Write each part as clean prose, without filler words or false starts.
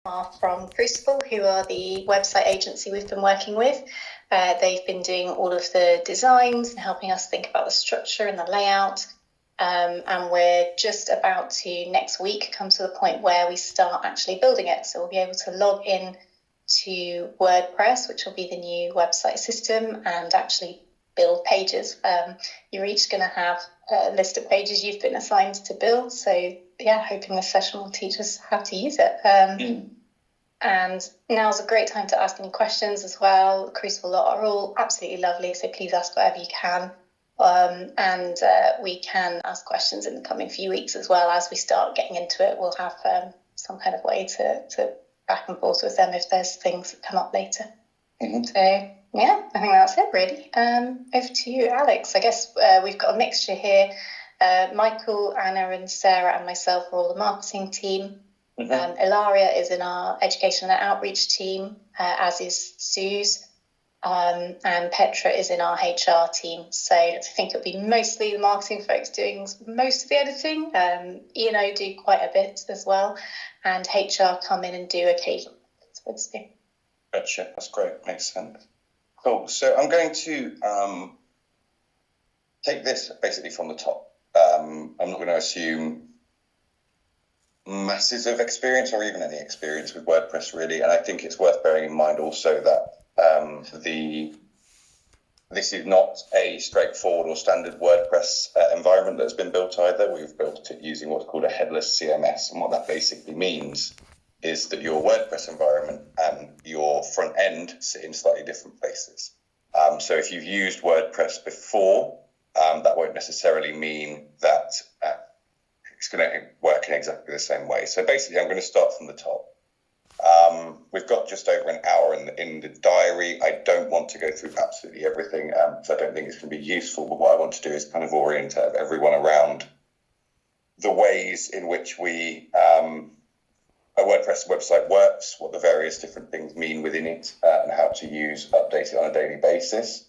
are from Crucible, who are the website agency we've been working with. They've been doing all of the designs and helping us think about the structure and the layout. And we're just about to, next week, come to the point where we start actually building it. So we'll be able to log in to WordPress, which will be the new website system, and actually build pages. You're each going to have a list of pages you've been assigned to build. So yeah, hoping this session will teach us how to use it. And now's a great time to ask any questions as well. Crucible are all absolutely lovely, so please ask whatever you can. And we can ask questions in the coming few weeks as well. As we start getting into it, we'll have some kind of way to back and forth with them if there's things that come up later. So yeah, I think that's it really. Over to you, Alex. I guess we've got a mixture here. Michael, Anna and Sarah and myself are all the marketing team. Ilaria is in our education and outreach team, as is Suze. And Petra is in our HR team. So I think it'll be mostly the marketing folks doing most of the editing. E&O do quite a bit as well. And HR come in and do occasional. Gotcha, that's great, makes sense. Cool, so I'm going to take this basically from the top. I'm not going to assume masses of experience or even any experience with WordPress really, and I think it's worth bearing in mind also that this is not a straightforward or standard WordPress environment that's been built either. We've built it using what's called a headless CMS, and what that basically means is that your WordPress environment and your front end sit in slightly different places. So if you've used WordPress before, that won't necessarily mean that it's going to work in exactly the same way. So basically, I'm going to start from the top. We've got just over an hour in the diary. I don't want to go through absolutely everything, so I don't think it's going to be useful. But what I want to do is kind of orient everyone around the ways in which a WordPress website works, what the various different things mean within it, and how to update it on a daily basis.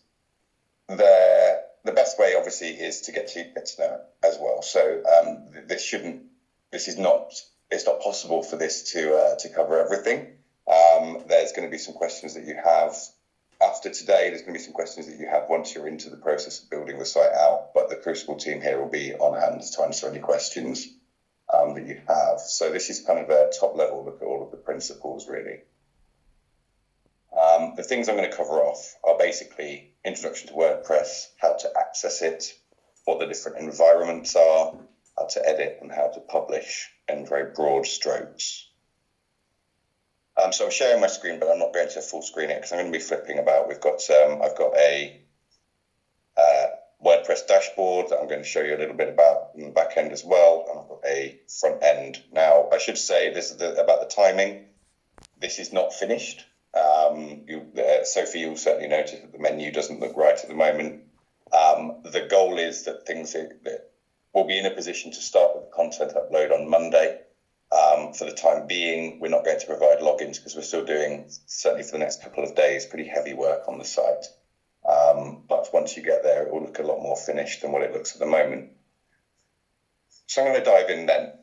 The best way, obviously, is to get to know it as well. So it's not possible for this to cover everything. There's going to be some questions that you have after today. There's going to be some questions that you have once you're into the process of building the site out. But the Crucible team here will be on hand to answer any questions that you have. So this is kind of a top level look at all of the principles, really. The things I'm going to cover off are basically introduction to WordPress, how to access it, what the different environments are, how to edit and how to publish in very broad strokes. So I'm sharing my screen, but I'm not going to full screen it because I'm going to be flipping about. I've got a WordPress dashboard that I'm going to show you a little bit about in the back end as well. And I've got a front end. Now, I should say this is about the timing. This is not finished. Sophie, you'll certainly notice that the menu doesn't look right at the moment. The goal is that that we'll be in a position to start with the content upload on Monday. For the time being, we're not going to provide logins because we're still doing, certainly for the next couple of days, pretty heavy work on the site. But once you get there, it will look a lot more finished than what it looks at the moment. So I'm going to dive in then.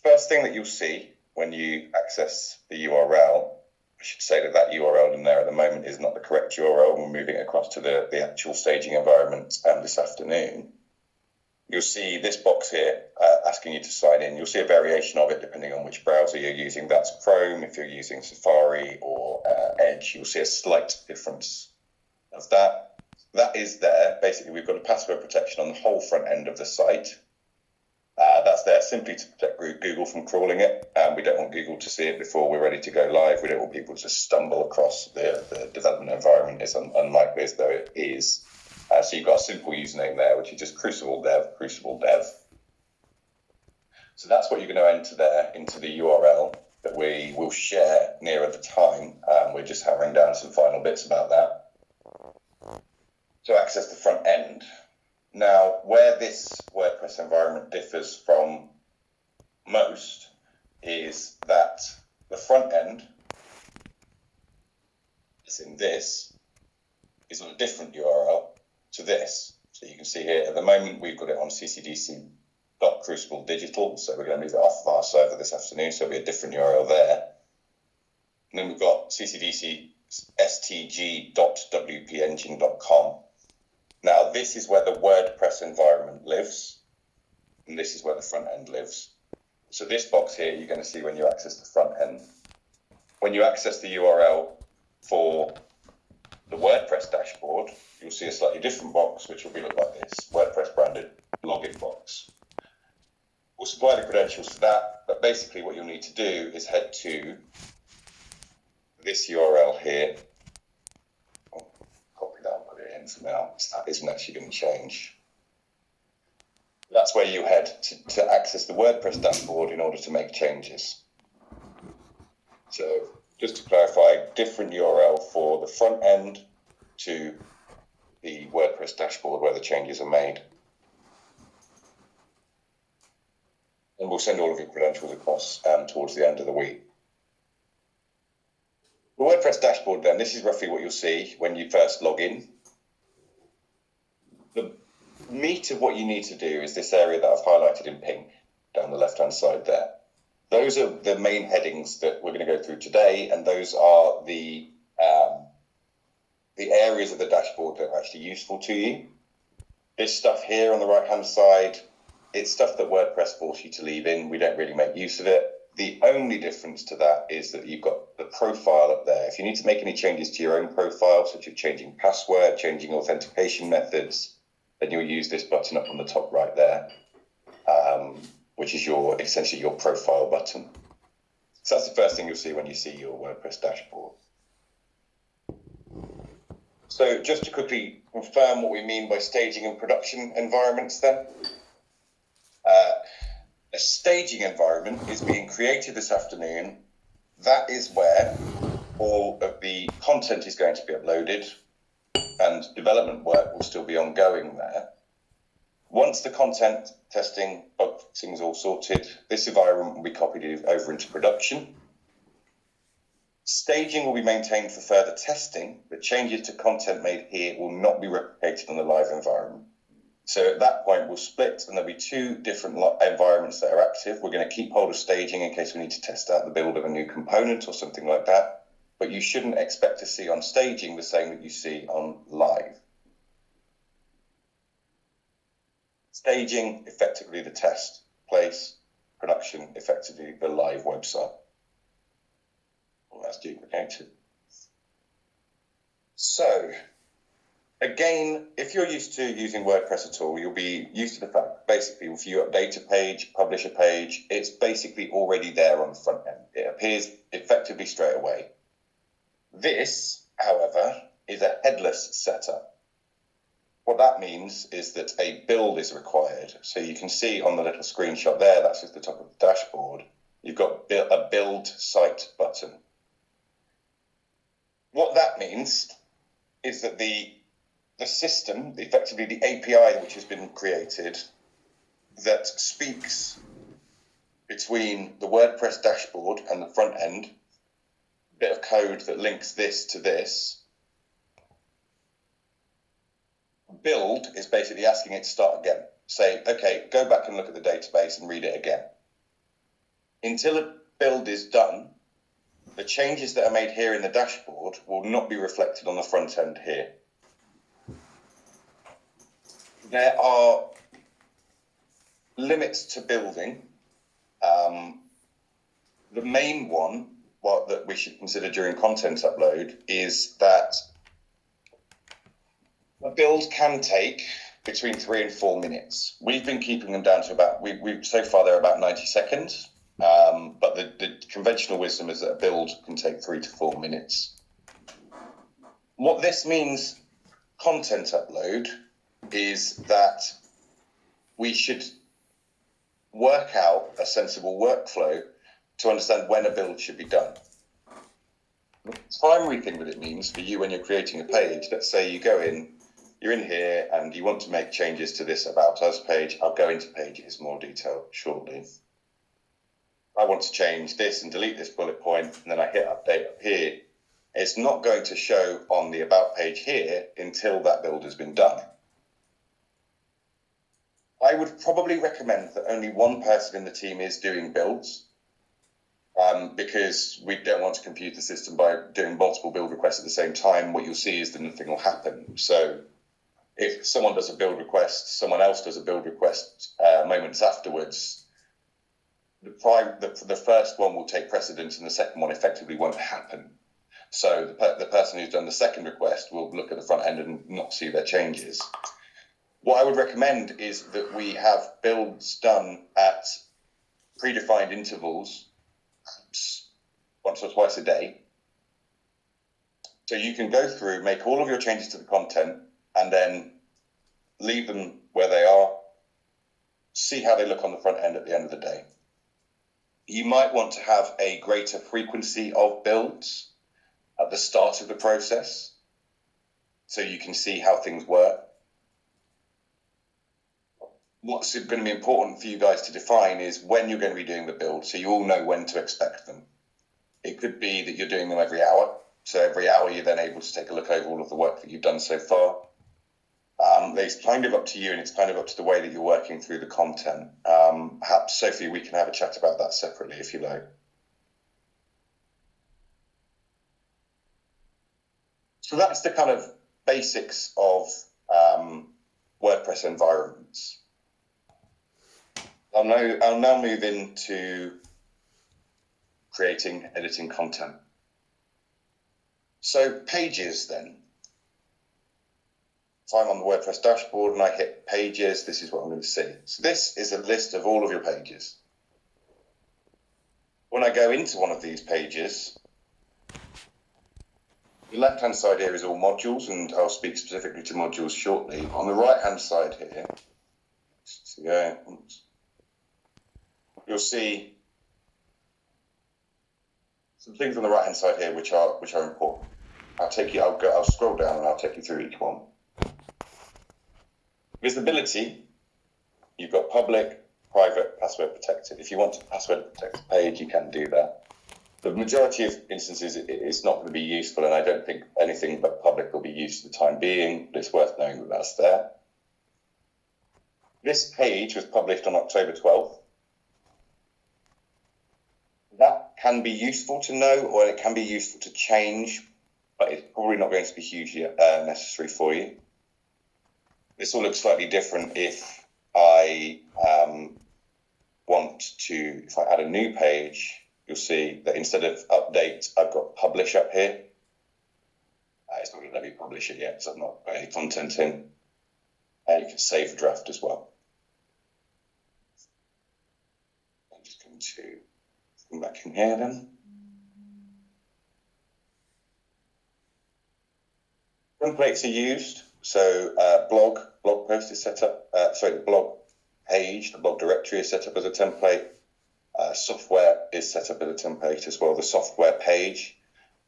First thing that you'll see when you access the URL, I should say that URL in there at the moment is not the correct URL. We're moving it across to the actual staging environment this afternoon. You'll see this box here asking you to sign in. You'll see a variation of it depending on which browser you're using. That's Chrome. If you're using Safari or Edge, you'll see a slight difference of that. That is there. Basically, we've got a password protection on the whole front end of the site. That's there simply to protect Google from crawling it. We don't want Google to see it before we're ready to go live. We don't want people to stumble across the development environment. It's unlikely as though it is. So you've got a simple username there, which is just Crucible Dev. So that's what you're going to enter there into the URL that we will share nearer the time. We're just hammering down some final bits about that. To access the front end. Now, where this WordPress environment differs from most is that the front end is on a different URL to this. So you can see here, at the moment, we've got it on CCDC .crucible digital, so we're going to move it off of our server this afternoon, so it'll be a different URL there. And then we've got ccdc stg.wpengine.com. Now, this is where the WordPress environment lives, and this is where the front end lives. So this box here, you're going to see when you access the front end. When you access the URL for the WordPress dashboard, you'll see a slightly different box, which will look like this, WordPress branded login box. We'll supply the credentials for that, but basically what you'll need to do is head to this URL here. Oh, copy that and put it in for now. That isn't actually going to change. That's where you head to access the WordPress dashboard in order to make changes. So just to clarify, different URL for the front end to the WordPress dashboard where the changes are made. And we'll send all of your credentials across towards the end of the week. The WordPress dashboard then, this is roughly what you'll see when you first log in. The meat of what you need to do is this area that I've highlighted in pink down the left-hand side there. Those are the main headings that we're going to go through today, and those are the areas of the dashboard that are actually useful to you. This stuff here on the right-hand side, it's stuff that WordPress forces you to leave in. We don't really make use of it. The only difference to that is that you've got the profile up there. If you need to make any changes to your own profile, such as changing password, changing authentication methods, then you'll use this button up on the top right there, which is essentially your profile button. So that's the first thing you'll see when you see your WordPress dashboard. So just to quickly confirm what we mean by staging and production environments then. A staging environment is being created this afternoon. That is where all of the content is going to be uploaded and development work will still be ongoing there. Once the content testing, bug fixing is all sorted, this environment will be copied over into production. Staging will be maintained for further testing, but changes to content made here will not be replicated on the live environment. So at that point, we'll split and there'll be two different environments that are active. We're going to keep hold of staging in case we need to test out the build of a new component or something like that. But you shouldn't expect to see on staging the same that you see on live. Staging, effectively the test place. Production, effectively the live website. Well, that's duplicated. So, again, if you're used to using WordPress at all, you'll be used to the fact that basically if you update a page, publish a page, it's basically already there on the front end. It appears effectively straight away. This, however, is a headless setup. What that means is that a build is required. So you can see on the little screenshot there, that's just the top of the dashboard, you've got a build site button. What that means is that the system, effectively the API which has been created that speaks between the WordPress dashboard and the front end, bit of code that links this to this. Build is basically asking it to start again. Say, okay, go back and look at the database and read it again. Until a build is done, the changes that are made here in the dashboard will not be reflected on the front end here. There are limits to building. The main one that we should consider during content upload is that a build can take between 3 and 4 minutes. We've been keeping them down to about, so far they're about 90 seconds, but the conventional wisdom is that a build can take 3 to 4 minutes. What this means, content upload, is that we should work out a sensible workflow to understand when a build should be done. The primary thing that it means for you when you're creating a page, let's say you go in, you're in here and you want to make changes to this About Us page. I'll go into pages more detail shortly. I want to change this and delete this bullet point, and then I hit update up here. It's not going to show on the About page here until that build has been done. I would probably recommend that only one person in the team is doing builds, because we don't want to confuse the system by doing multiple build requests at the same time. What you'll see is that nothing will happen. So if someone does a build request, someone else does a build request moments afterwards, the first one will take precedence and the second one effectively won't happen. So the person who's done the second request will look at the front end and not see their changes. What I would recommend is that we have builds done at predefined intervals, once or twice a day. So you can go through, make all of your changes to the content, and then leave them where they are, see how they look on the front end at the end of the day. You might want to have a greater frequency of builds at the start of the process, so you can see how things work. What's going to be important for you guys to define is when you're going to be doing the build, so you all know when to expect them. It could be that you're doing them every hour, so every hour you're then able to take a look over all of the work that you've done so far. It's kind of up to you, and it's kind of up to the way that you're working through the content. Perhaps, Sophie, we can have a chat about that separately if you like. So that's the kind of basics of WordPress environments. I'll now move into creating, editing content. So pages then. If I'm on the WordPress dashboard and I hit pages, this is what I'm going to see. So this is a list of all of your pages. When I go into one of these pages, the left-hand side here is all modules, and I'll speak specifically to modules shortly. On the right-hand side here, you'll see some things on the right-hand side here which are important. I'll scroll down and I'll take you through each one. Visibility, you've got public, private, password protected. If you want to password protect a page, you can do that. The majority of instances, it's not going to be useful, and I don't think anything but public will be used for the time being, but it's worth knowing that that's there. This page was published on October 12th. That can be useful to know, or it can be useful to change, but it's probably not going to be hugely necessary for you. This will look slightly different if I if I add a new page. You'll see that instead of update, I've got publish up here. It's not going to let me publish it yet, so I've not got any content in. You can save a draft as well. I'm just going to come back in here then. Templates are used. So blog post is set up, the blog page, the blog directory is set up as a template. Software is set up as a template as well, the software page.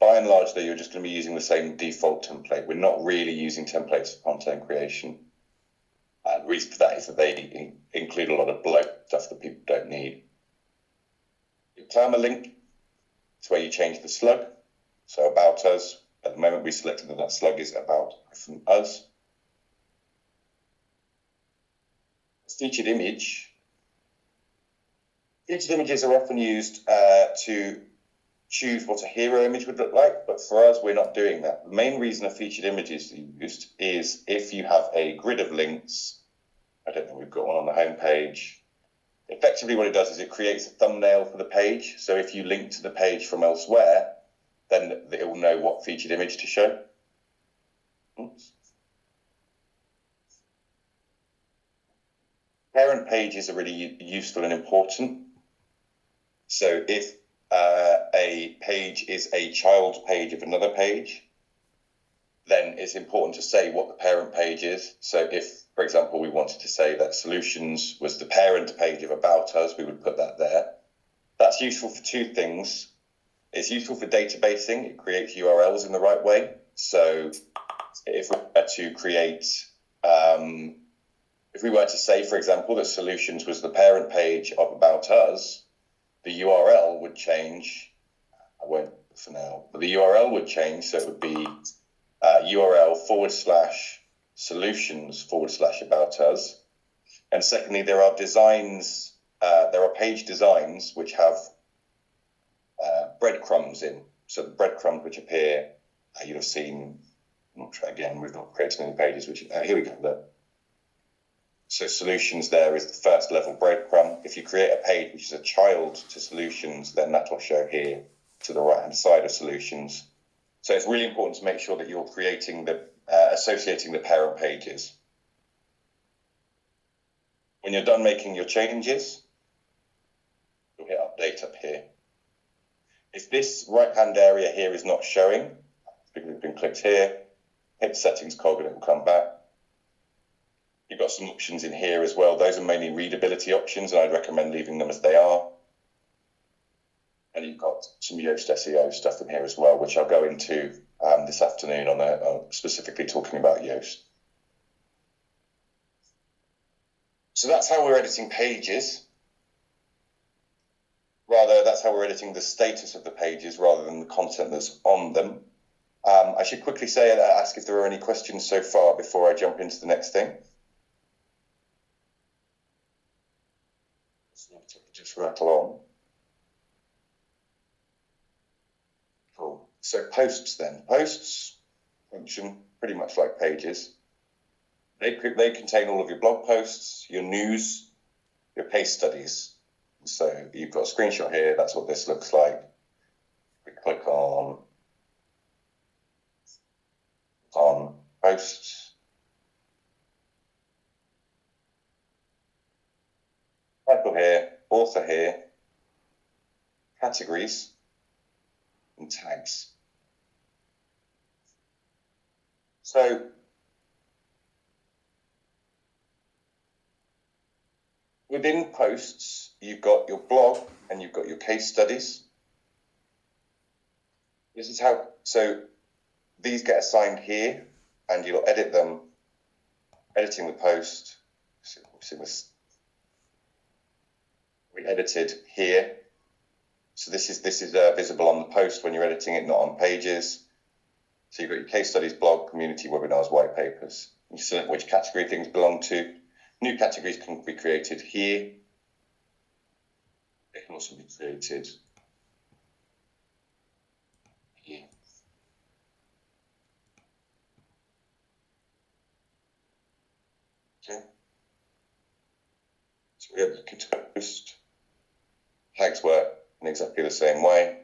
By and large, though, you're just going to be using the same default template. We're not really using templates for content creation. The reason for that is that they include a lot of bloat stuff that people don't need. Your permalink is where you change the slug. So about us. At the moment, we selected that slug is about us. Featured image. Featured images are often used to choose what a hero image would look like, but for us, we're not doing that. The main reason a featured image is used is if you have a grid of links. I don't know, we've got one on the home page. Effectively, what it does is it creates a thumbnail for the page. So if you link to the page from elsewhere, then it will know what featured image to show. Oops. Parent pages are really useful and important. So if a page is a child page of another page, then it's important to say what the parent page is. So if, for example, we wanted to say that solutions was the parent page of About Us, we would put that there. That's useful for two things. It's useful for databasing. It creates URLs in the right way. So if we were to create, if we were to say, for example, that solutions was the parent page of About Us, the URL would change. I won't for now, but the URL would change. So it would be URL /solutions /About Us. And secondly, there are designs, there are page designs which have breadcrumbs in. So the breadcrumbs which appear, you'll have seen, I'll try again, we've not created any pages, which, here we go, look. So solutions there is the first level breadcrumb. If you create a page which is a child to solutions, then that will show here to the right-hand side of solutions. So it's really important to make sure that you're creating the, associating the parent pages. When you're done making your changes, you'll hit update up here. If this right-hand area here is not showing, because it's been clicked here, hit the settings cog and it will come back. You've got some options in here as well. Those are mainly readability options, and I'd recommend leaving them as they are. And you've got some Yoast SEO stuff in here as well, which I'll go into this afternoon on specifically talking about Yoast. So that's how we're editing pages. Rather, that's how we're editing the status of the pages rather than the content that's on them. I should quickly say, ask if there are any questions so far before I jump into the next thing. Just rattle on. Cool. So posts then. Posts function pretty much like pages. They contain all of your blog posts, your news, your case studies. So you've got a screenshot here. That's what this looks like. We click on posts. Title here, author here, categories, and tags. So within posts, you've got your blog and you've got your case studies. This is how, so these get assigned here and you'll edit them, editing the post. We edited here. So this is visible on the post when you're editing it, not on pages. So you've got your case studies, blog, community, webinars, white papers. You select which category things belong to. New categories can be created here. They can also be created here. Okay. So we have the post. Tags work in exactly the same way.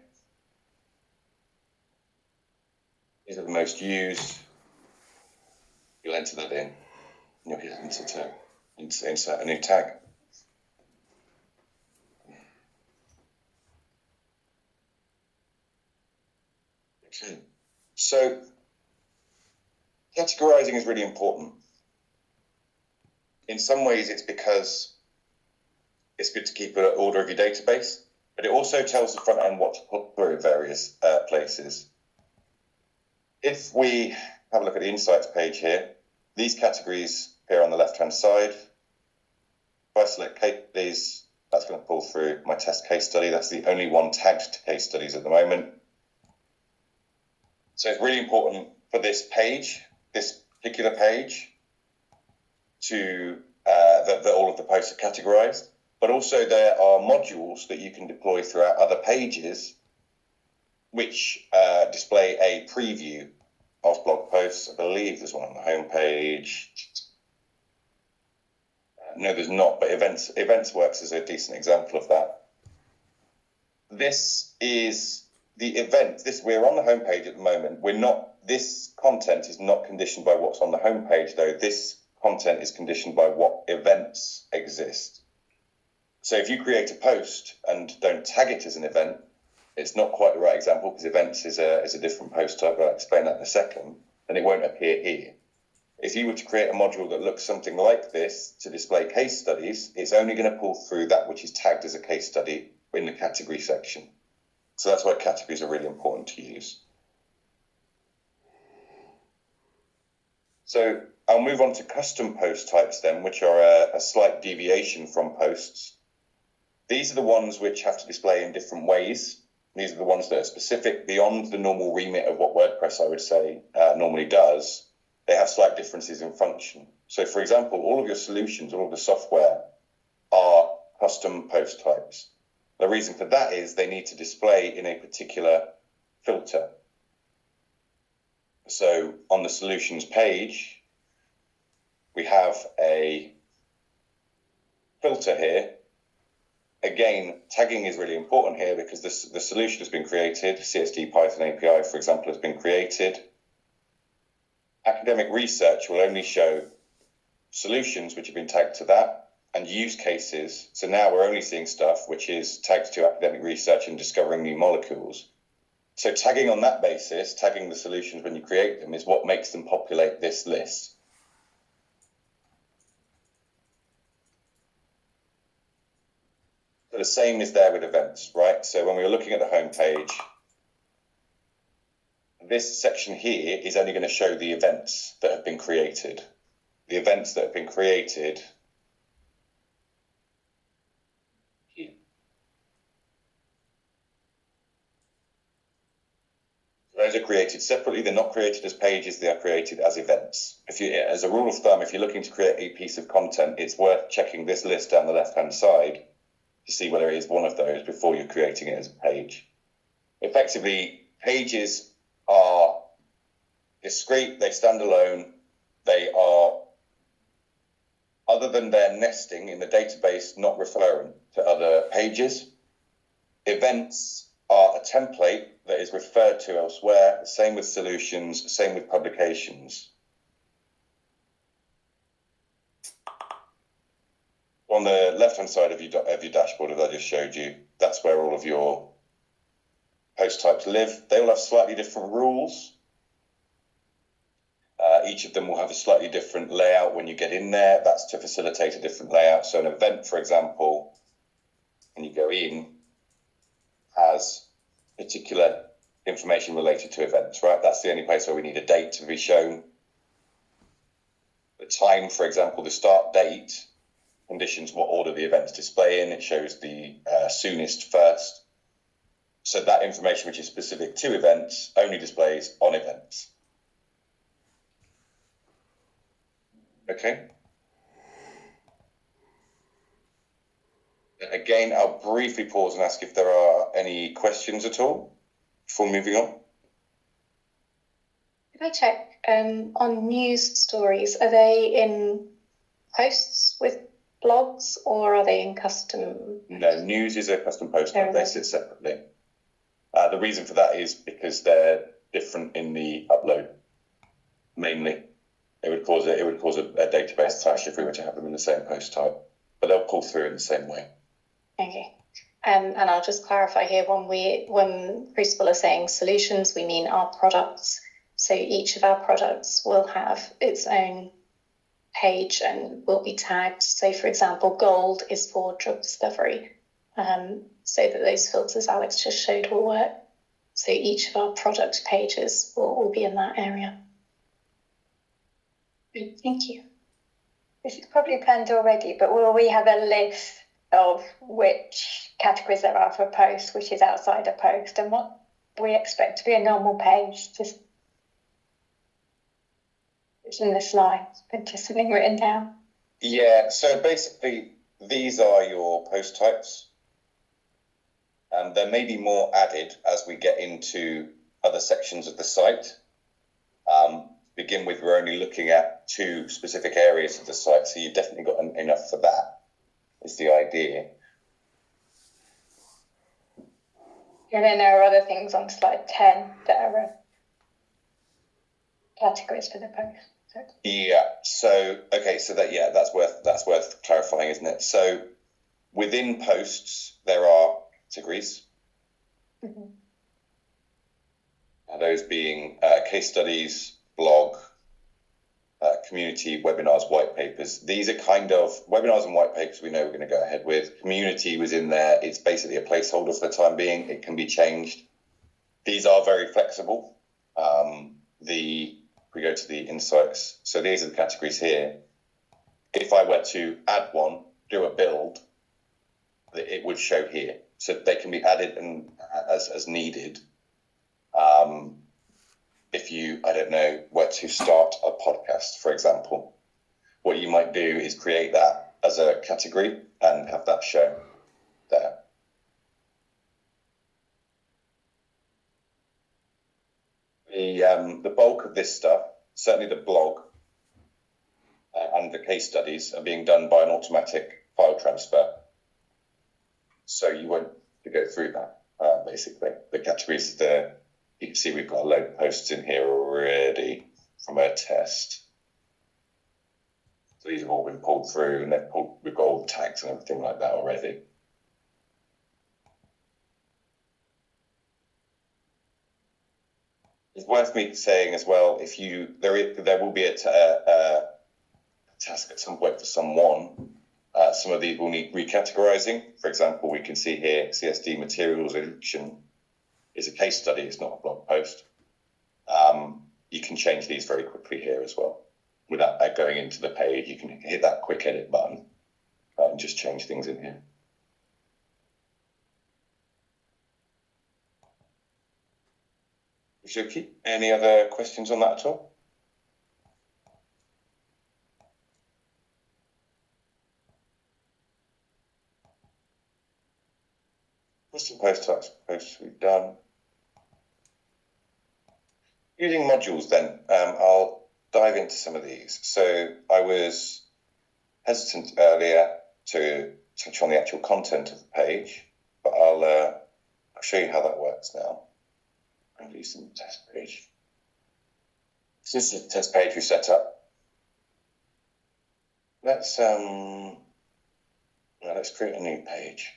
These are the most used. You'll enter that in. And you'll hit enter to insert a new tag. Okay. So categorizing is really important. In some ways, it's because it's good to keep an order of your database, but it also tells the front end what to put through various places. If we have a look at the insights page here, these categories appear on the left-hand side. If I select case studies, that's going to pull through my test case study. That's the only one tagged to case studies at the moment. So it's really important for this page, this particular page, to that all of the posts are categorized. But also there are modules that you can deploy throughout other pages which display a preview of blog posts. I believe there's one on the home page. No, there's not, but events works as a decent example of that. This is the event. We're on the home page at the moment. This content is not conditioned by what's on the home page, though. This content is conditioned by what events exist. So if you create a post and don't tag it as an event, it's not quite the right example because events is a different post type. I'll explain that in a second, and it won't appear here. If you were to create a module that looks something like this to display case studies, it's only going to pull through that which is tagged as a case study in the category section. So that's why categories are really important to use. So I'll move on to custom post types then, which are a slight deviation from posts. These are the ones which have to display in different ways. These are the ones that are specific beyond the normal remit of what WordPress, I would say, normally does. they have slight differences in function. So for example, all of your solutions, all of the software are custom post types. The reason for that is they need to display in a particular filter. So on the solutions page, we have a filter here. Again, tagging is really important here because the solution has been created. CSD Python API, for example, has been created. Academic research will only show solutions which have been tagged to that and use cases. So now we're only seeing stuff which is tagged to academic research and discovering new molecules. So tagging on that basis, tagging the solutions when you create them, is what makes them populate this list. So the same is there with events, right? So when we were looking at the home page, this section here is only going to show the events that have been created. The events that have been created here. Those are created separately. They're not created as pages. They are created as events. As a rule of thumb, if you're looking to create a piece of content, it's worth checking this list down the left-hand side to see whether it is one of those before you're creating it as a page. Effectively, pages are discrete. They stand alone. They are, other than their nesting in the database, not referring to other pages. Events are a template that is referred to elsewhere. Same with solutions, same with publications. On the left-hand side of your dashboard, as I just showed you, that's where all of your post types live. They all have slightly different rules. Each of them will have a slightly different layout when you get in there. That's to facilitate a different layout. So an event, for example, when you go in, has particular information related to events, right? That's the only place where we need a date to be shown. The time, for example, the start date conditions what order the events display in. It shows the soonest first. So that information which is specific to events only displays on events. Okay. Again, I'll briefly pause and ask if there are any questions at all before moving on. If I check on news stories, are they in posts with blogs or are they in custom? No, news is a custom post type. They sit separately. The reason for that is because they're different in the upload, mainly. It would cause a database clash if we were to have them in the same post type, but they'll pull through in the same way. Okay. And I'll just clarify here, when Crucible are saying solutions, we mean our products. So each of our products will have its own page and will be tagged. So for example, gold is for drug discovery, so that those filters Alex just showed will work. So each of our product pages will be in that area. Thank you. This is probably planned already, but will we have a list of which categories there are for a post, which is outside a post, and what we expect to be a normal page? Just it's in the slides, but just something written down. Yeah, so basically these are your post types. There may be more added as we get into other sections of the site. Begin with, we're only looking at 2 specific areas of the site, so you've definitely got enough for that, is the idea. And then there are other things on slide 10 that are categories for the post. So. Yeah, so, okay, so that's worth clarifying, isn't it? So within posts, there are categories. Mm-hmm. Those being case studies, blog, community, webinars, white papers. These are kind of webinars and white papers we know we're going to go ahead with. Community was in there. It's basically a placeholder for the time being. It can be changed. These are very flexible. We go to the insights. So these are the categories here. If I were to add one, do a build, it would show here. So they can be added and as needed. If if you, I don't know, were to start a podcast, for example, what you might do is create that as a category and have that shown there. The bulk of this stuff, certainly the blog and the case studies, are being done by an automatic file transfer. So you won't have to go through that, basically. The categories there, you can see we've got a load of posts in here already from our test. So these have all been pulled through, and we've got all the tags and everything like that already. It's worth me saying as well, if there will be a task at some point for someone. Some of these will need recategorizing. For example, we can see here CSD materials election is a case study, it's not a blog post. You can change these very quickly here as well. Without going into the page, you can hit that quick edit button and just change things in here. Shuki, any other questions on that at all? Custom post types, posts we've done. Using modules then, I'll dive into some of these. So I was hesitant earlier to touch on the actual content of the page, but I'll show you how that works now. I'm using the test page. So this is the test page we set up. Let's create a new page.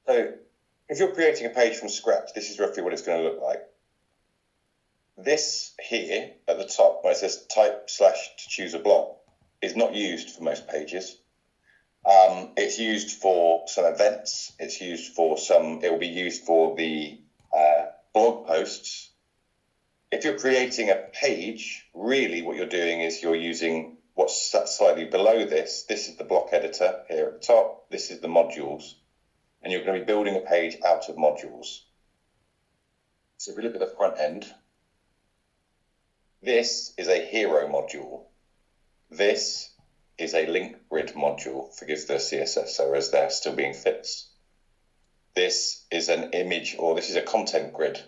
So if you're creating a page from scratch, this is roughly what it's going to look like. This here at the top, where it says type / to choose a block, is not used for most pages. It's used for some events. It's used for it will be used for the blog posts. If you're creating a page, really what you're doing is you're using what's slightly below this. This is the block editor here at the top. This is the modules. And you're going to be building a page out of modules. So if we look at the front end, this is a hero module. This is a link grid module. Forgive the CSS errors there still being fixed. This is an image, or this is a content grid.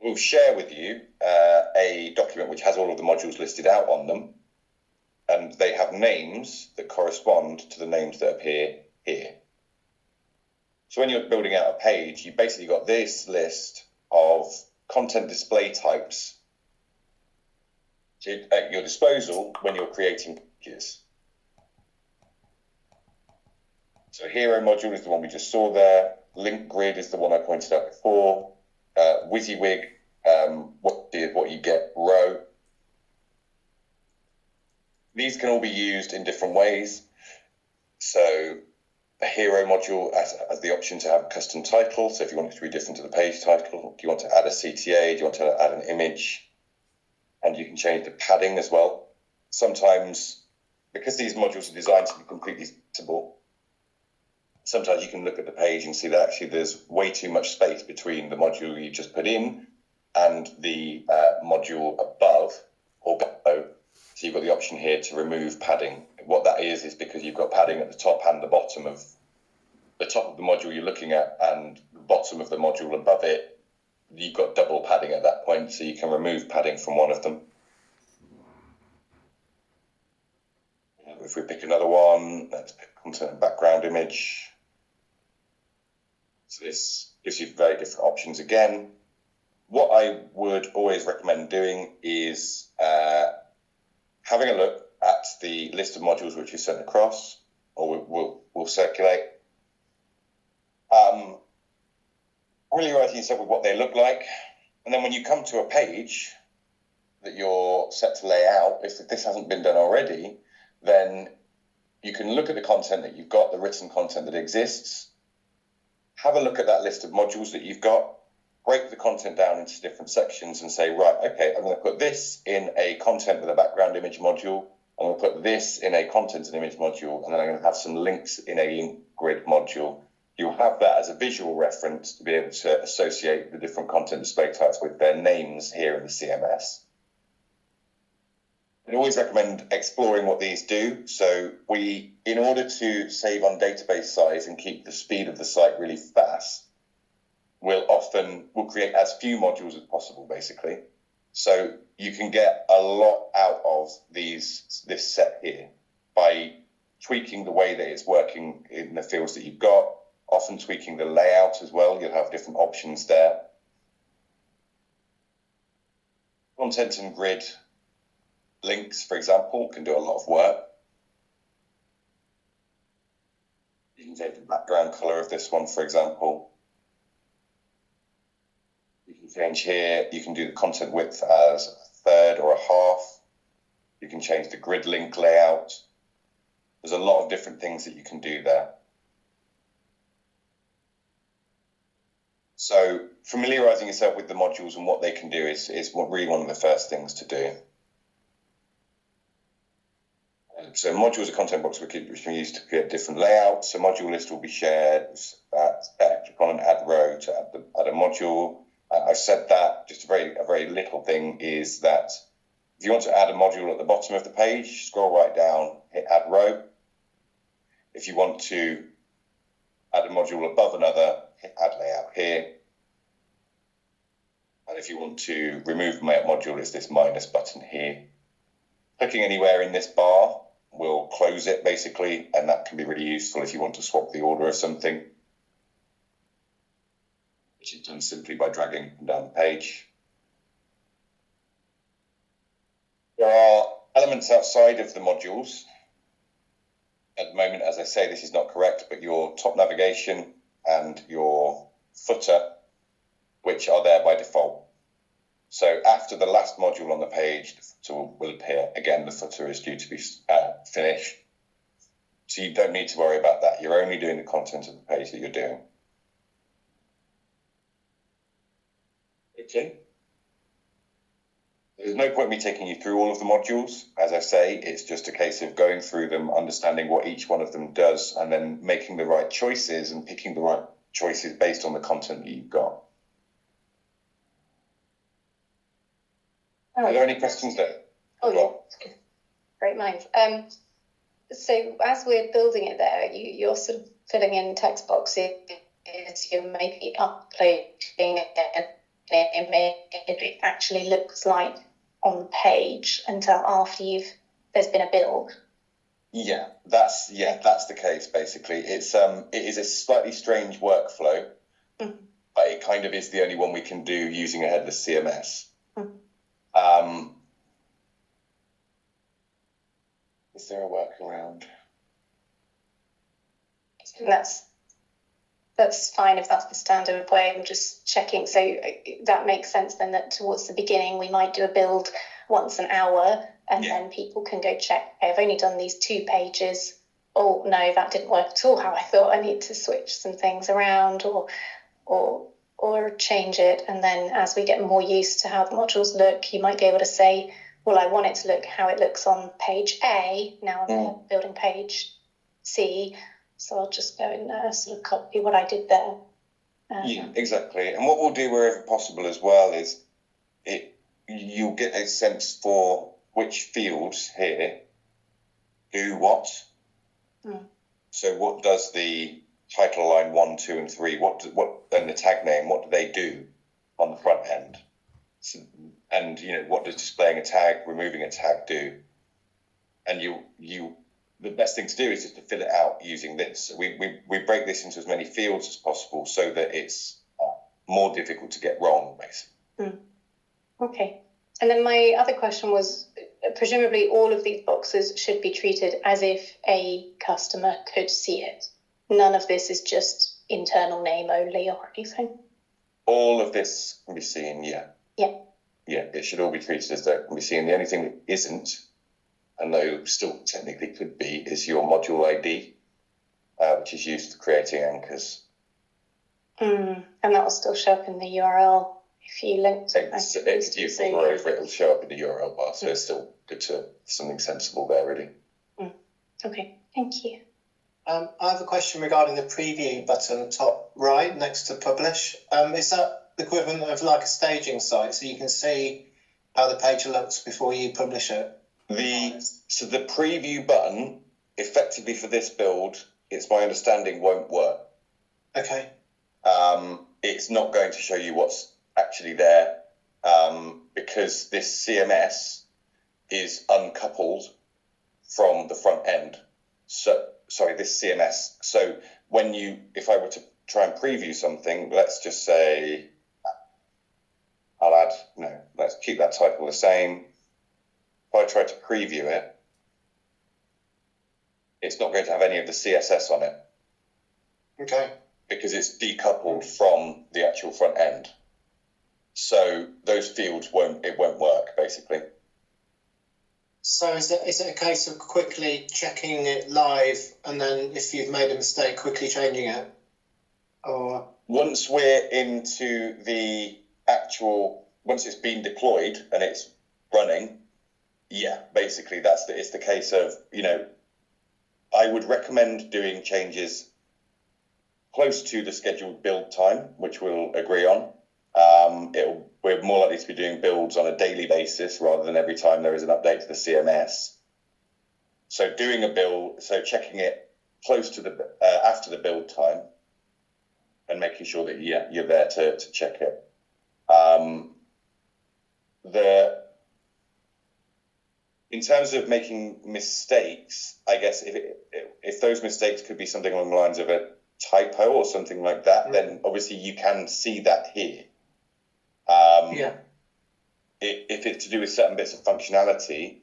We'll share with you a document which has all of the modules listed out on them. And they have names that correspond to the names that appear here. So when you're building out a page, you basically got this list of content display types at your disposal when you're creating pages. So hero module is the one we just saw there. Link grid is the one I pointed out before. WYSIWYG, what you get, row. These can all be used in different ways. So a hero module has the option to have a custom title. So if you want it to be different to the page title, do you want to add a CTA? Do you want to add an image? And you can change the padding as well. Sometimes, because these modules are designed to be completely editable, sometimes you can look at the page and see that actually there's way too much space between the module you just put in and the module above or below. So you've got the option here to remove padding. What that is because you've got padding at the top and the bottom of the module you're looking at and the bottom of the module above it. You've got double padding at that point, so you can remove padding from one of them. If we pick another one, let's pick content and background image. So this gives you very different options again. What I would always recommend doing is having a look at the list of modules which you sent across, or we'll circulate. Familiarising yourself with what they look like, and then when you come to a page that you're set to lay out, if this hasn't been done already, then you can look at the content that you've got, the written content that exists, have a look at that list of modules that you've got, break the content down into different sections and say, right, okay, I'm going to put this in a content with a background image module. to put this in a content and image module, and then I'm going to have some links in a link grid module. You'll have that as a visual reference to be able to associate the different content display types with their names here in the CMS. I always recommend exploring what these do. So in order to save on database size and keep the speed of the site really fast, we'll create as few modules as possible, basically. So you can get a lot out of this set here by tweaking the way that it's working in the fields that you've got, often tweaking the layout as well. You'll have different options there. Content and grid links, for example, can do a lot of work. You can take the background color of this one, for example. You can change here, you can do the content width as a third or a half. You can change the grid link layout. There's a lot of different things that you can do there. So familiarizing yourself with the modules and what they can do is really one of the first things to do. So modules are content blocks which can be used to create different layouts. So module list will be shared. Click on an add row to add a module. I said that, just a very little thing is that if you want to add a module at the bottom of the page, scroll right down, hit add row. If you want to add a module above another, hit add layout here. And if you want to remove a module, it's this minus button here. Clicking anywhere in this bar will close it basically, and that can be really useful if you want to swap the order of something, which is done simply by dragging down the page. There are elements outside of the modules. At the moment, as I say, this is not correct, but your top navigation and your footer, which are there by default. So after the last module on the page, the footer will appear. Again, the footer is due to be finished. So you don't need to worry about that. You're only doing the content of the page that you're doing. Okay. There's no point in me taking you through all of the modules. As I say, it's just a case of going through them, understanding what each one of them does, and then making the right choices and picking the right choices based on the content that you've got. Are there any questions there? Oh, yeah. Great minds. So as we're building it there, you're sort of filling in text boxes, you're maybe uploading it, and it actually looks like on the page until after there's been a build. Yeah, that's the case basically. It is a slightly strange workflow, but it kind of is the only one we can do using a headless CMS. Is there a workaround? That's fine if that's the standard way. I'm just checking. So that makes sense then, that towards the beginning we might do a build once an hour, and then people can go check, I've only done these 2 pages. Oh no, that didn't work at all how I thought. I need to switch some things around or change it. And then as we get more used to how the modules look, you might be able to say, well, I want it to look how it looks on page A. Now I'm building page C. So I'll just go and sort of copy what I did there. Yeah, exactly. And what we'll do wherever possible as well is you'll get a sense for which fields here do what. So what does the title line 1, 2, and 3, and the tag name, what do they do on the front end? So, and what does displaying a tag, removing a tag do? And the best thing to do is just to fill it out using this. We break this into as many fields as possible so that it's more difficult to get wrong, basically. Okay. And then my other question was, presumably all of these boxes should be treated as if a customer could see it. None of this is just internal name only or anything. All of this can be seen, yeah. Yeah, it should all be treated as though it can be seen. The only thing that isn't, and though still technically could be, is your module ID, which is used for creating anchors. And that will still show up in the URL if you link. So if you hover over it, it'll show up in the URL bar. So it's still good to something sensible there, really. Okay, thank you. I have a question regarding the preview button top right next to publish. Is that the equivalent of like a staging site, so you can see how the page looks before you publish it? So the preview button, effectively for this build, it's my understanding won't work. Okay. It's not going to show you what's actually there because this CMS is uncoupled from the front end. So, sorry, this CMS. So if I were to try and preview something, let's just say, let's keep that title the same. If I try to preview it, it's not going to have any of the CSS on it. Okay. Because it's decoupled from the actual front end. So those fields won't work, basically. So is it a case of quickly checking it live and then if you've made a mistake, quickly changing it? Or once we're into the once it's been deployed and it's running, yeah, basically it's the case of, I would recommend doing changes close to the scheduled build time, which we'll agree on. We're more likely to be doing builds on a daily basis rather than every time there is an update to the CMS. So doing a build, checking it close to the after the build time, and making sure that you're there to check it. In terms of making mistakes, I guess if those mistakes could be something along the lines of a typo or something like that, then obviously you can see that here. If it's to do with certain bits of functionality,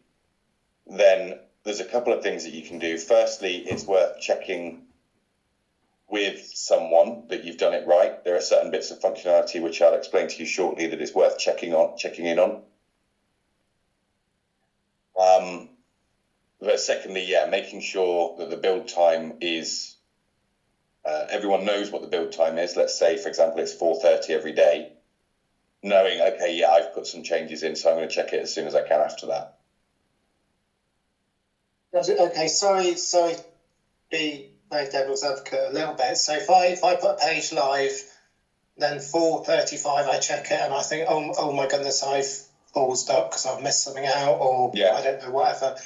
then there's a couple of things that you can do. Firstly, it's worth checking with someone that you've done it right. There are certain bits of functionality which I'll explain to you shortly that it's worth checking in on. But secondly, making sure that the build time is everyone knows what the build time is. Let's say, for example, it's 4:30 every day. Knowing, okay, I've put some changes in, so I'm going to check it as soon as I can after that. Okay, sorry, be play devil's advocate a little bit. So if I put a page live, then 4:35 I check it and I think, oh my goodness, I've ballsed up because I've missed something out, or I don't know, whatever.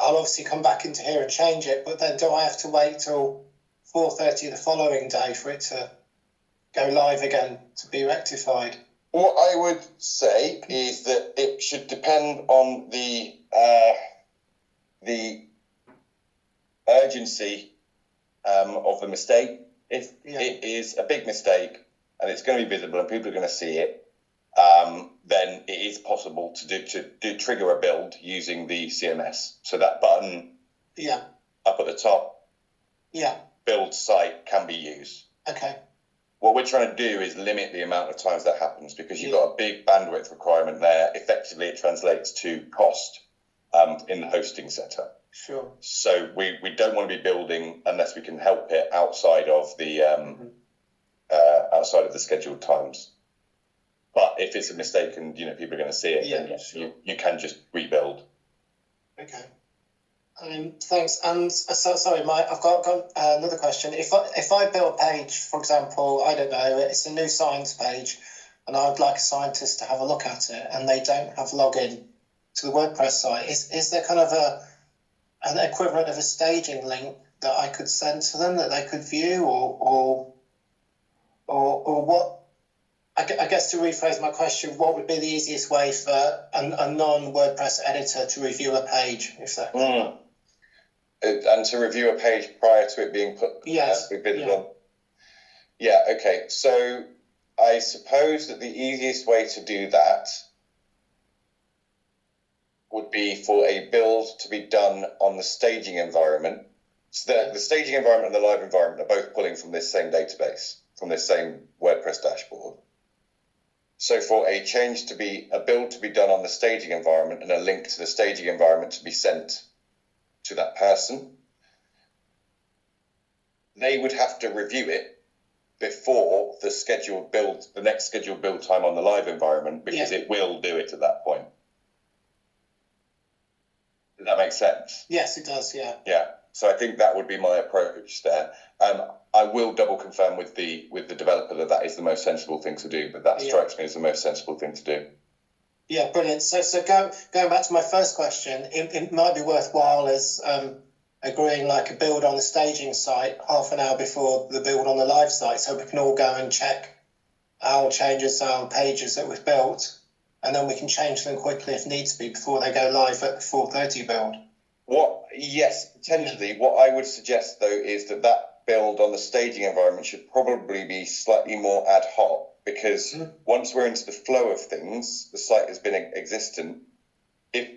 I'll obviously come back into here and change it, but then do I have to wait till 4:30 the following day for it to go live again to be rectified? What I would say is that it should depend on the urgency of the mistake. If it is a big mistake and it's going to be visible and people are going to see it, then it is possible to trigger a build using the CMS. So that button up at the top, build site, can be used. Okay. What we're trying to do is limit the amount of times that happens because you've got a big bandwidth requirement there. Effectively, it translates to cost in the hosting setup. Sure. So we don't want to be building unless we can help it outside of the scheduled times. But if it's a mistake and people are going to see it, then you can just rebuild. Okay. Thanks. And sorry, Mike, I've got another question. If I build a page, for example, I don't know, it's a new science page, and I would like a scientist to have a look at it, and they don't have login to the WordPress site, is there kind of an equivalent of a staging link that I could send to them that they could view, or what? I guess to rephrase my question, what would be the easiest way for a non-WordPress editor to review a page, if that? And to review a page prior to it being put visible. Yeah, okay. So I suppose that the easiest way to do that would be for a build to be done on the staging environment. So the staging environment and the live environment are both pulling from this same database, from this same WordPress dashboard. So for a build to be done on the staging environment and a link to the staging environment to be sent to that person, they would have to review it before the next scheduled build time on the live environment, because it will do it at that point. Does that make sense? Yes, it does. Yeah. Yeah. So I think that would be my approach there. I will double confirm with the developer that is the most sensible thing to do, but that strikes me as the most sensible thing to do. Yeah, brilliant. So going back to my first question, it might be worthwhile as agreeing like a build on the staging site half an hour before the build on the live site, so we can all go and check our changes, our pages that we've built, and then we can change them quickly if needs be before they go live at the 4:30 build. Yes, potentially. What I would suggest, though, is that build on the staging environment should probably be slightly more ad hoc, because once we're into the flow of things, the site has been existent. If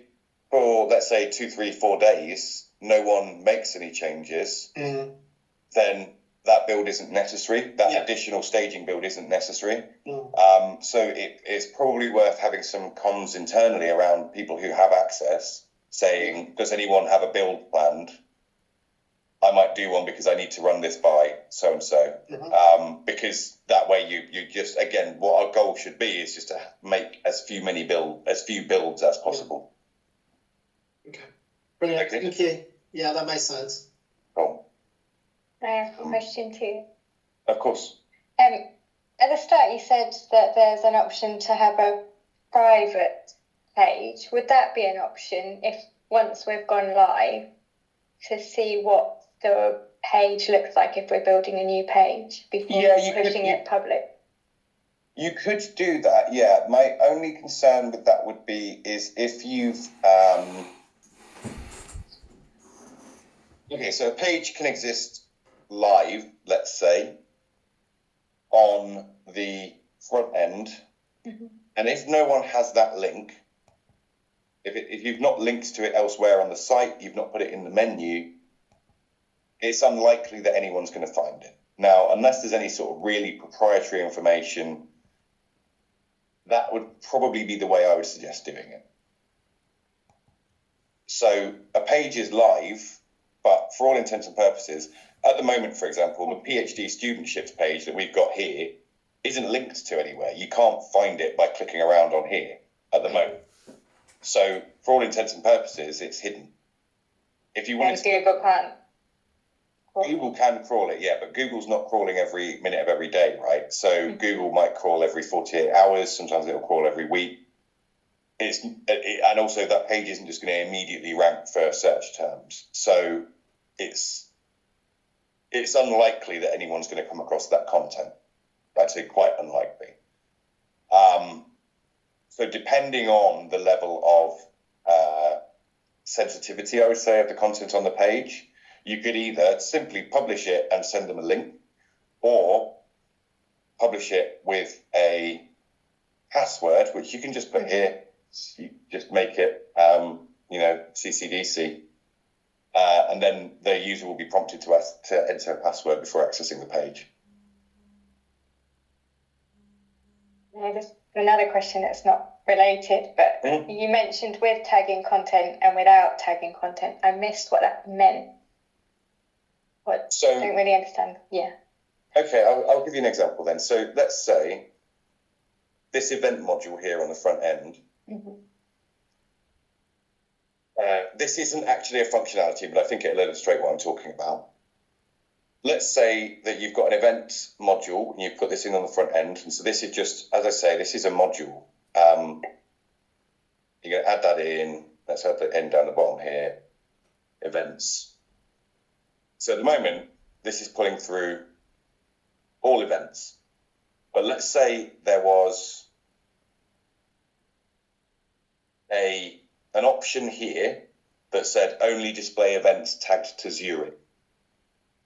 for, let's say, 2, 3, 4 days, no one makes any changes, then that build isn't necessary. That additional staging build isn't necessary. So it's probably worth having some comms internally around people who have access, saying, does anyone have a build planned? I might do one because I need to run this by so-and-so. Because that way you just, again, what our goal should be is just to make as few builds as possible. Okay. Brilliant. Thank you. Yeah, that makes sense. Cool. I have a question too. Of course. At the start, you said that there's an option to have a private page. Would that be an option if once we've gone live to see what the page looks like if we're building a new page before pushing it public? You could do that, yeah. My only concern with that would be is if you've okay, so a page can exist live, let's say, on the front end, and if no one has that link, if you've not linked to it elsewhere on the site, you've not put it in the menu, it's unlikely that anyone's going to find it. Now, unless there's any sort of really proprietary information, that would probably be the way I would suggest doing it. So a page is live, but for all intents and purposes, at the moment, for example, the PhD studentships page that we've got here isn't linked to anywhere. You can't find it by clicking around on here at the moment. So for all intents and purposes, it's hidden. If you want Google can crawl it, yeah, but Google's not crawling every minute of every day, right? So Google might crawl every 48 hours. Sometimes it'll crawl every week. And also that page isn't just going to immediately rank for search terms. So it's unlikely that anyone's going to come across that content. I'd say quite unlikely. So depending on the level of sensitivity, I would say, of the content on the page, you could either simply publish it and send them a link, or publish it with a password, which you can just put here. You just make it, CCDC, and then the user will be prompted to enter a password before accessing the page. There's another question that's not related, but you mentioned with tagging content and without tagging content. I missed what that meant. I don't really understand. Yeah. Okay, I'll give you an example then. So let's say this event module here on the front end. This isn't actually a functionality, but I think it'll illustrate what I'm talking about. Let's say that you've got an event module and you put this in on the front end. And so this is just, as I say, this is a module. You're going to add that in. Let's add the end down the bottom here. Events. So at the moment, this is pulling through all events. But let's say there was an option here that said only display events tagged to Zurich.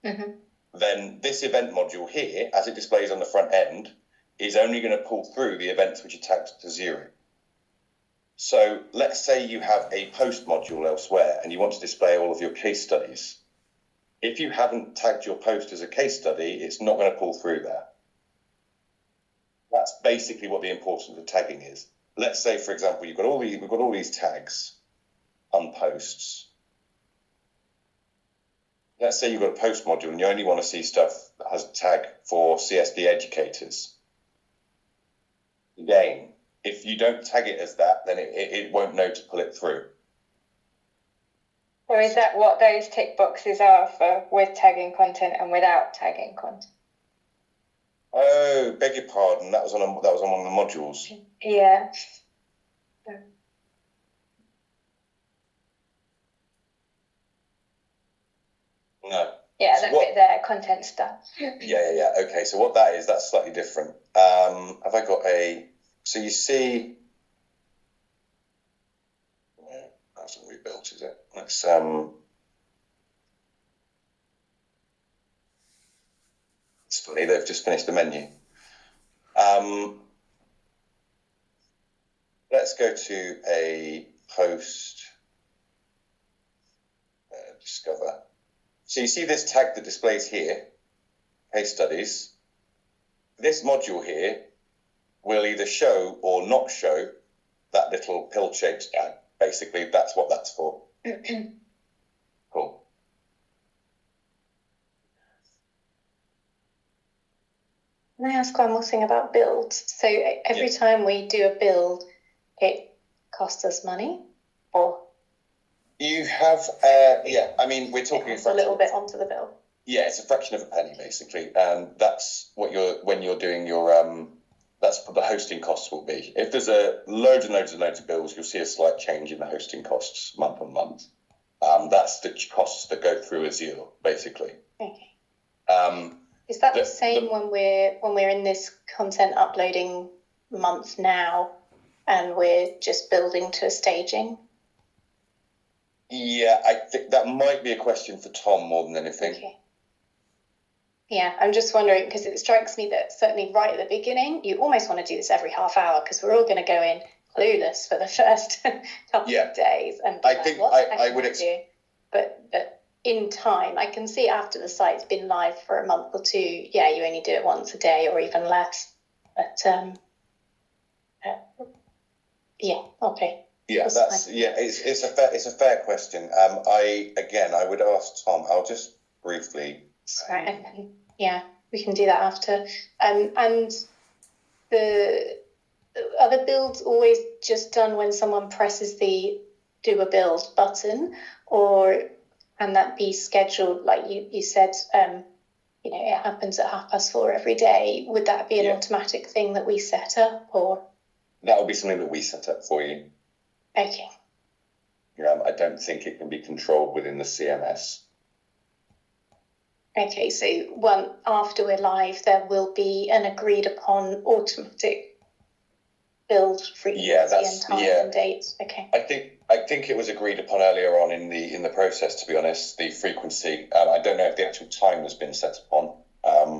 Then this event module here, as it displays on the front end, is only going to pull through the events which are tagged to Zurich. So let's say you have a post module elsewhere and you want to display all of your case studies. If you haven't tagged your post as a case study, it's not going to pull through there. That's basically what the importance of tagging is. Let's say, for example, we've got all these tags on posts. let's say you've got a post module and you only want to see stuff that has a tag for CSD educators. Again, if you don't tag it as that, then it won't know to pull it through. So is that what those tick boxes are for, with tagging content and without tagging content? Oh, beg your pardon. That was on one of the modules. Yeah. No. Yeah, So that bit there, content stuff. Yeah. Okay, so what that is, that's slightly different. Have I got a... So you see... No, that hasn't rebuilt, is it? Let's... It's funny, they've just finished the menu. Let's go to a post... discover. So you see this tag that displays here, case studies. This module here will either show or not show that little pill-shaped tag. Basically, that's what that's for. Cool. Can I ask one more thing about builds? So every time we do a build, it costs us money, or you have, I mean, we're talking a little bit onto the bill. Yeah, it's a fraction of a penny basically, and that's what when you're doing your that's what the hosting costs will be. If there's loads of bills, you'll see a slight change in the hosting costs month on month. That's the costs that go through Azure basically. Okay. Is that the same when we're in this content uploading month now, and we're just building to a staging? Yeah, I think that might be a question for Tom more than anything. Okay. Yeah, I'm just wondering, because it strikes me that certainly right at the beginning, you almost want to do this every half hour, because we're all going to go in clueless for the first couple of days. And I think I would do. But in time, I can see after the site's been live for a month or two, yeah, you only do it once a day or even less. But yeah, okay. Yeah, it's a fair question. I would ask Tom. I'll just briefly. Right. Yeah, we can do that after. And the other builds always just done when someone presses the do a build button, or can that be scheduled like you said? It happens at 4:30 every day. Would that be an automatic thing that we set up, or that would be something that we set up for you? Okay. I don't think it can be controlled within the CMS. Okay, so after we're live, there will be an agreed upon automatic build frequency and time and date. Okay. I think it was agreed upon earlier on in the process. To be honest, the frequency. I don't know if the actual time has been set upon.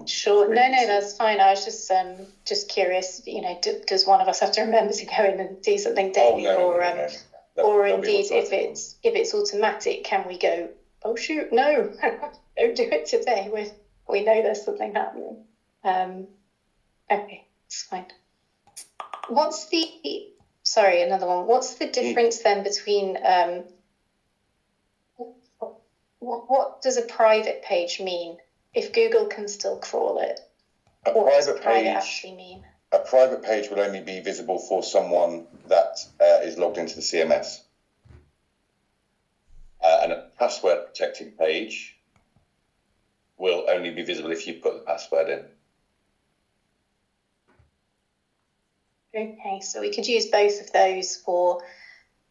Sure. No, that's fine. I was just curious. Does one of us have to remember to go in and do something daily, or indeed, if it's automatic, can we go? Oh shoot, no, don't do it today. We know there's something happening. Okay, it's fine. Another one. What's the difference then between what does a private page mean? If Google can still crawl it, what does private actually mean? A private page will only be visible for someone that is logged into the CMS. And a password protected page will only be visible if you put the password in. Okay, so we could use both of those for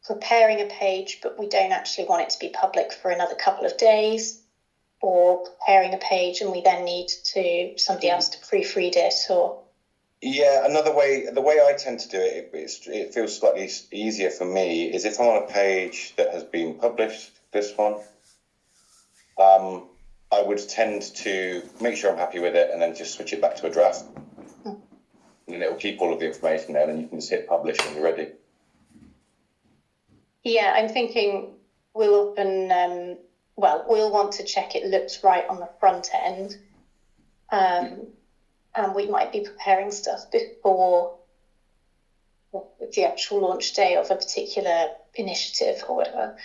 preparing a page, but we don't actually want it to be public for another couple of days, or preparing a page and we then need somebody else to proofread it, or... Yeah, the way I tend to do it, it feels slightly easier for me, is if I'm on a page that has been published, this one, I would tend to make sure I'm happy with it and then just switch it back to a draft. And then it will keep all of the information there, and then you can just hit publish when you're ready. Yeah, I'm thinking we'll often, we'll want to check it looks right on the front end. And we might be preparing stuff before the actual launch day of a particular initiative or whatever.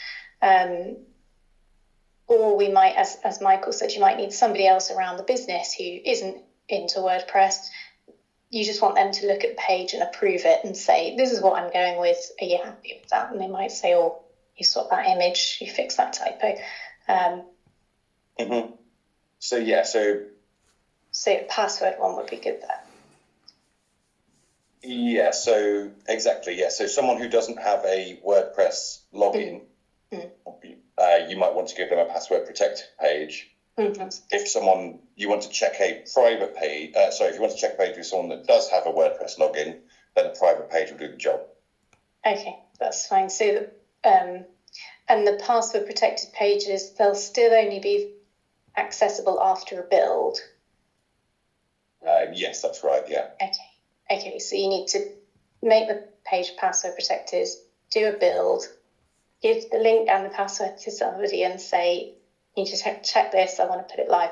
or we might, as Michael said, you might need somebody else around the business who isn't into WordPress. You just want them to look at the page and approve it and say, this is what I'm going with. Are you happy with that? And they might say, oh, you swap that image, you fix that typo. So a password one would be good there. Yeah, so exactly, yeah. So someone who doesn't have a WordPress login, you might want to give them a password protected page. If you want to check a private page, if you want to check a page with someone that does have a WordPress login, then a private page will do the job. Okay, that's fine. So, and the password protected pages, they'll still only be accessible after a build. Yes, that's right. Yeah. Okay. So you need to make the page password protected, do a build, give the link and the password to somebody, and say, you need to check this. I want to put it live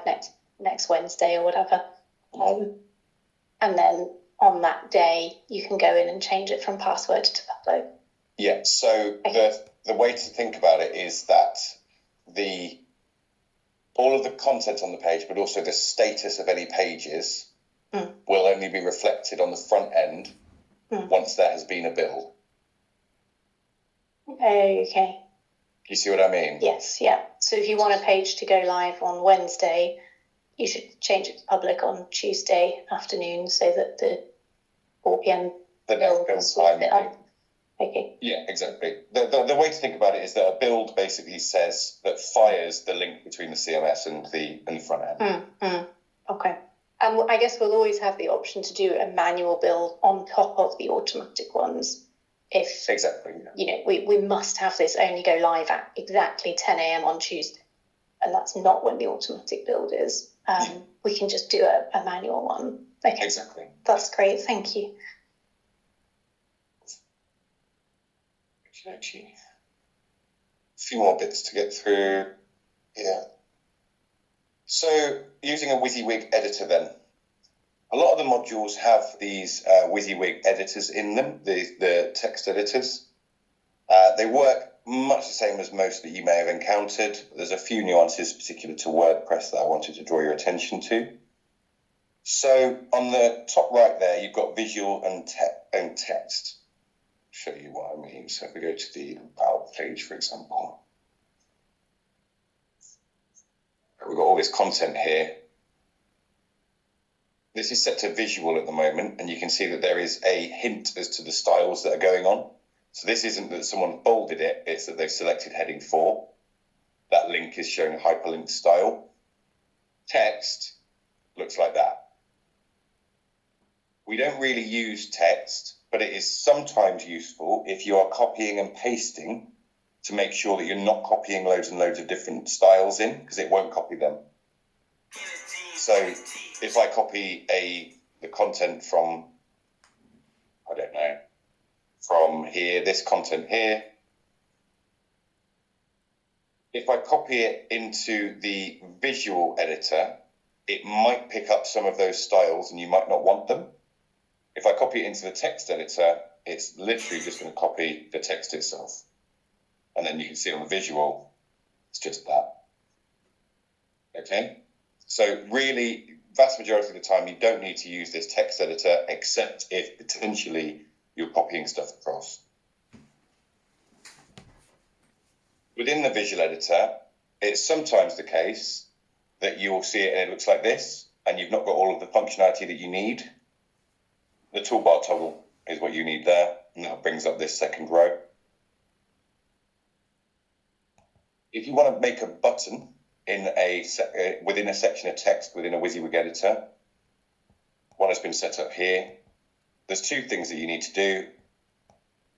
next Wednesday or whatever. And then on that day, you can go in and change it from password to upload. Yeah. So the way to think about it is that all of the content on the page, but also the status of any pages, will only be reflected on the front end once there has been a build. Okay. You see what I mean? Yes, yeah. So if you want a page to go live on Wednesday, you should change it to public on Tuesday afternoon so that the 4 p.m. build time. Okay. Yeah, exactly. The way to think about it is that a build basically says that fires the link between the CMS and the front end. Okay. And I guess we'll always have the option to do a manual build on top of the automatic ones. If exactly, we must have this only go live at exactly 10 a.m. on Tuesday, and that's not when the automatic build is. We can just do a manual one. Okay, exactly. That's great. Thank you. A few more bits to get through. Yeah. So using a WYSIWYG editor then. A lot of the modules have these WYSIWYG editors in them, the text editors. They work much the same as most that you may have encountered. There's a few nuances particular to WordPress that I wanted to draw your attention to. So on the top right there, you've got visual and text. Show you what I mean. So if we go to the About page, for example, we've got all this content here. This is set to visual at the moment, and you can see that there is a hint as to the styles that are going on. So this isn't that someone bolded it, it's that they've selected heading 4. That link is showing a hyperlink style. Text looks like that. We don't really use text, but it is sometimes useful if you are copying and pasting to make sure that you're not copying loads and loads of different styles in, because it won't copy them. So if I copy the content from, I don't know, from here, this content here, if I copy it into the visual editor, it might pick up some of those styles and you might not want them. If I copy it into the text editor, it's literally just going to copy the text itself. And then you can see on the visual, it's just that. Okay? So really, vast majority of the time, you don't need to use this text editor, except if potentially you're copying stuff across. Within the visual editor, it's sometimes the case that you will see it and it looks like this, and you've not got all of the functionality that you need. The toolbar toggle is what you need there, and that brings up this second row. If you want to make a button in within a section of text within a WYSIWYG editor, one has been set up here. There's two things that you need to do.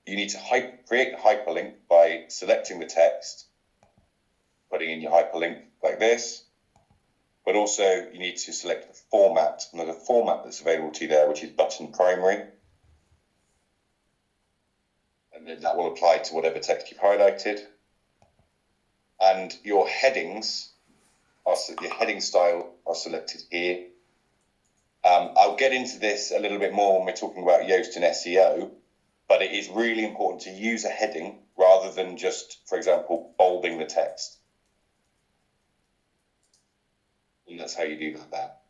You need to create a hyperlink by selecting the text, putting in your hyperlink like this, but also you need to select the format, and there's a format that's available to you there, which is button primary. And then that will apply to whatever text you've highlighted. And your headings, your heading style are selected here. I'll get into this a little bit more when we're talking about Yoast and SEO, but it is really important to use a heading rather than just, for example, bolding the text. And that's how you do that.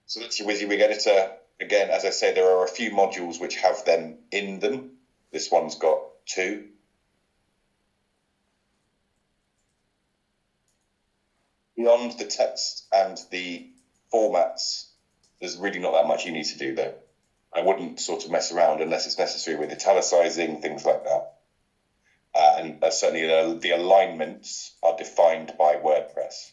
So that's your WYSIWYG editor. Again, as I say, there are a few modules which have them in them. This one's got 2. Beyond the text and the formats, there's really not that much you need to do though. I wouldn't sort of mess around unless it's necessary with italicizing, things like that. And certainly the alignments are defined by WordPress.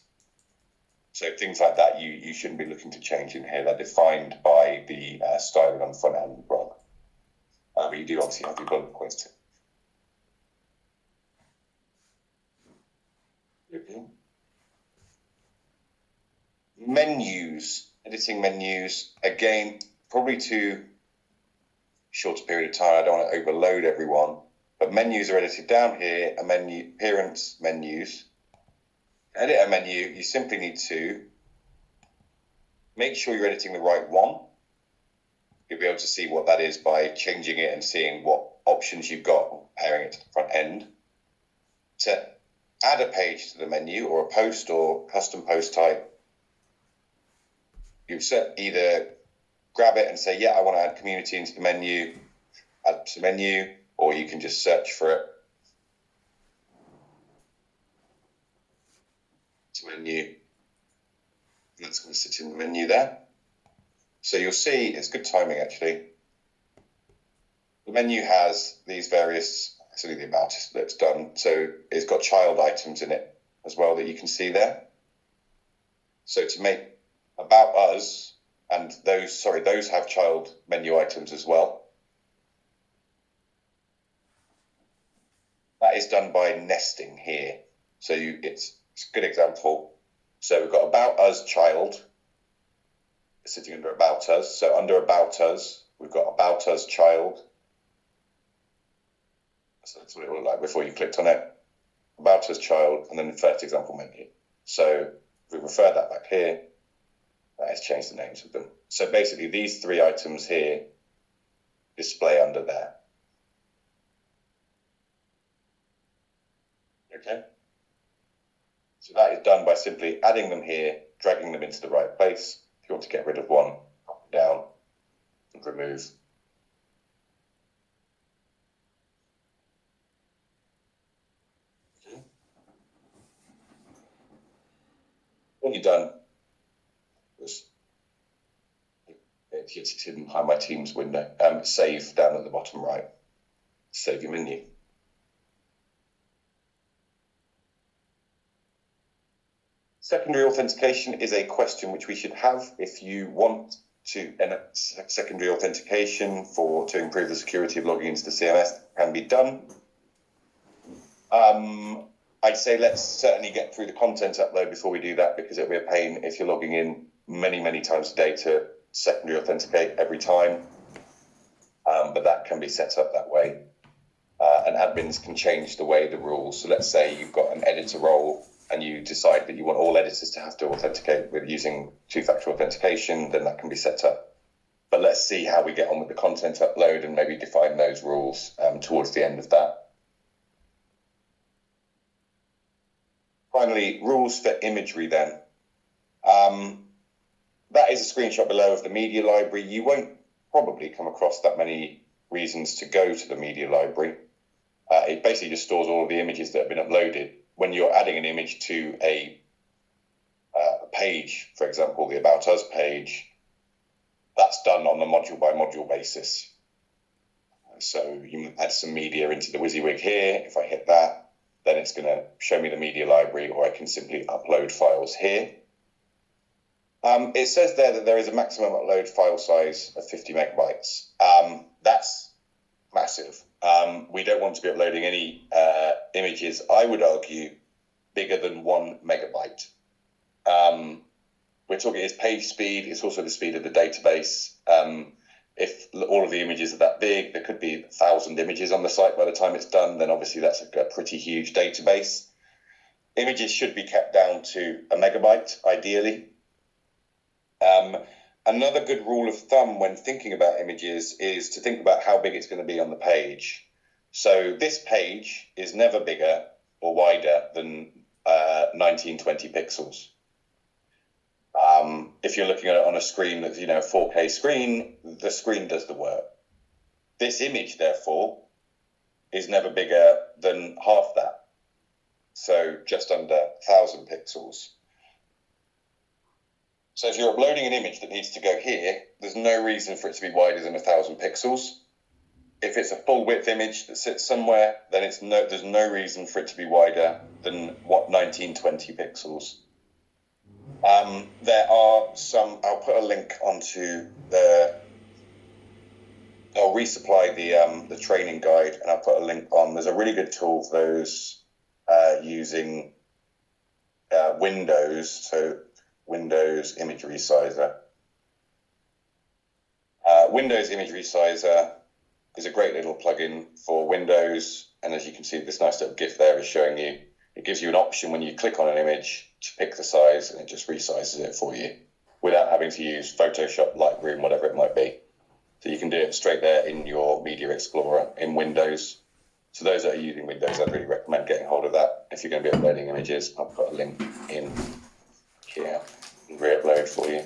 So things like that you shouldn't be looking to change in here. They're defined by the styling on the front end blog. But you do obviously have your bullet points too. Okay. Menus, editing menus, again, probably too short a period of time. I don't want to overload everyone, but menus are edited down here. A menu, appearance, menus. Edit a menu, you simply need to make sure you're editing the right one. You'll be able to see what that is by changing it and seeing what options you've got, pairing it to the front end. To add a page to the menu or a post or custom post type, you either grab it and say, yeah, I want to add community into the menu, add it to the menu, or you can just search for it. To menu. And that's going to sit in the menu there. So you'll see, it's good timing actually. The menu has these various, actually the about us that's done. So it's got child items in it as well that you can see there. So to make about us, and those have child menu items as well. That is done by nesting here. So it's a good example. So we've got about us child sitting under about us. So under about us, we've got about us child. So that's what it will look like before you clicked on it. About us child, and then the first example menu. So if we refer that back here, that has changed the names of them. So basically these 3 items here display under there. Okay. So that is done by simply adding them here, dragging them into the right place. If you want to get rid of one, up, down, and remove. Okay. When you're done, it's hidden behind my Teams window. Save down at the bottom right. Save your menu. Secondary authentication is a question which we should have if you want to enact secondary authentication to improve the security of logging into the CMS. Can be done. I'd say let's certainly get through the content upload before we do that, because it'll be a pain if you're logging in many times a day to secondary authenticate every time. But that can be set up that way. And admins can change the way the rules. So let's say you've got an editor role and you decide that you want all editors to have to authenticate with using 2-factor authentication, then that can be set up. But let's see how we get on with the content upload and maybe define those rules towards the end of that. Finally, rules for imagery then. That is a screenshot below of the media library. You won't probably come across that many reasons to go to the media library. It basically just stores all of the images that have been uploaded. When you're adding an image to a page, for example, the About Us page, that's done on a module by module basis. So you add some media into the WYSIWYG here. If I hit that, then it's going to show me the media library, or I can simply upload files here. It says there that there is a maximum upload file size of 50 megabytes. That's massive. We don't want to be uploading any images, I would argue, bigger than 1 megabyte. We're talking it's page speed, it's also the speed of the database. If all of the images are that big, there could be 1,000 images on the site by the time it's done, then obviously that's a pretty huge database. Images should be kept down to 1 megabyte, ideally. Another good rule of thumb when thinking about images is to think about how big it's going to be on the page. So this page is never bigger or wider than 1920 pixels. If you're looking at it on a screen that's, a 4K screen, the screen does the work. This image, therefore, is never bigger than half that. So just under 1,000 pixels. So if you're uploading an image that needs to go here, there's no reason for it to be wider than 1,000 pixels. If it's a full width image that sits somewhere, then there's no reason for it to be wider than 1920 pixels. There are some, I'll put a link onto I'll resupply the training guide, and I'll put a link on. There's a really good tool for those using Windows, so Windows Image Resizer. Windows Image Resizer is a great little plugin for Windows, and as you can see, this nice little GIF there is showing you, it gives you an option when you click on an image to pick the size, and it just resizes it for you without having to use Photoshop, Lightroom, whatever it might be. So you can do it straight there in your Media Explorer in Windows. So those that are using Windows, I'd really recommend getting hold of that. If you're going to be uploading images, I'll put a link in here and re-upload for you.